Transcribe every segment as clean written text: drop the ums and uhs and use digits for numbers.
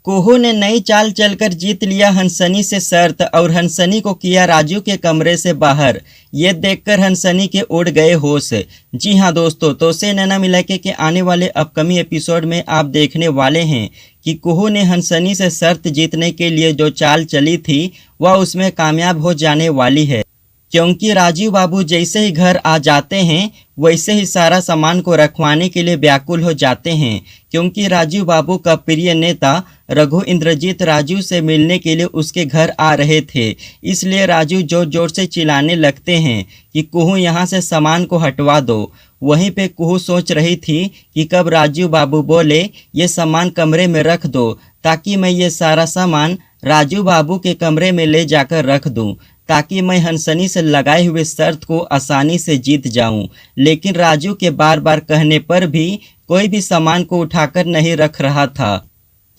कुहू ने नई चाल चलकर जीत लिया हंसनी से शर्त और हंसनी को किया राजू के कमरे से बाहर। ये देखकर हंसनी के उड़ गए होश। जी हाँ दोस्तों, तो से नैना मिलाके के आने वाले अपकमिंग एपिसोड में आप देखने वाले हैं कि कुहू ने हंसनी से शर्त जीतने के लिए जो चाल चली थी वह उसमें कामयाब हो जाने वाली है, क्योंकि राजीव बाबू जैसे ही घर आ जाते हैं वैसे ही सारा सामान को रखवाने के लिए व्याकुल हो जाते हैं, क्योंकि राजीव बाबू का प्रिय नेता रघु इंद्रजीत राजू से मिलने के लिए उसके घर आ रहे थे। इसलिए राजू जोर जोर से चिल्लाने लगते हैं कि कुहू यहाँ से सामान को हटवा दो। वहीं पे कुहू सोच रही थी कि कब राजीव बाबू बोले ये सामान कमरे में रख दो, ताकि मैं ये सारा सामान राजू बाबू के कमरे में ले जाकर रख दूं, ताकि मैं हंसनी से लगाए हुए शर्त को आसानी से जीत जाऊं। लेकिन राजू के बार बार कहने पर भी कोई भी सामान को उठाकर नहीं रख रहा था।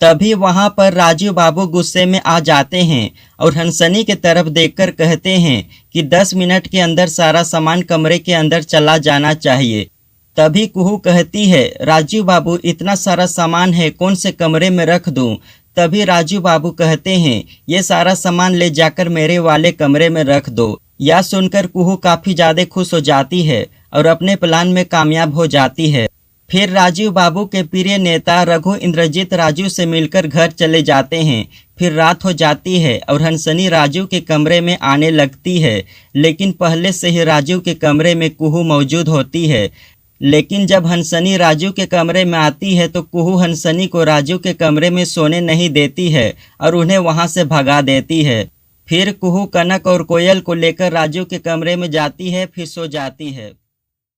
तभी वहां पर राजू बाबू गुस्से में आ जाते हैं और हंसनी के तरफ देखकर कहते हैं कि 10 मिनट के अंदर सारा सामान कमरे के अंदर चला जाना चाहिए। तभी कुहू कहती है, राजू बाबू इतना सारा सामान है, कौन से कमरे में रख दूं? तभी राजू बाबू कहते हैं, ये सारा सामान ले जाकर मेरे वाले कमरे में रख दो। यह सुनकर कुहू काफ़ी ज़्यादा खुश हो जाती है और अपने प्लान में कामयाब हो जाती है। फिर राजीव बाबू के प्रिय नेता रघु इंद्रजीत राजू से मिलकर घर चले जाते हैं। फिर रात हो जाती है और हंसनी राजू के कमरे में आने लगती है, लेकिन पहले से ही राजू के कमरे में कुहू मौजूद होती है। लेकिन जब हंसनी राजू के कमरे में आती है तो कुहू हंसनी को राजू के कमरे में सोने नहीं देती है और उन्हें वहां से भगा देती है। फिर कुहू कनक और कोयल को लेकर राजू के कमरे में जाती है, फिर सो जाती है।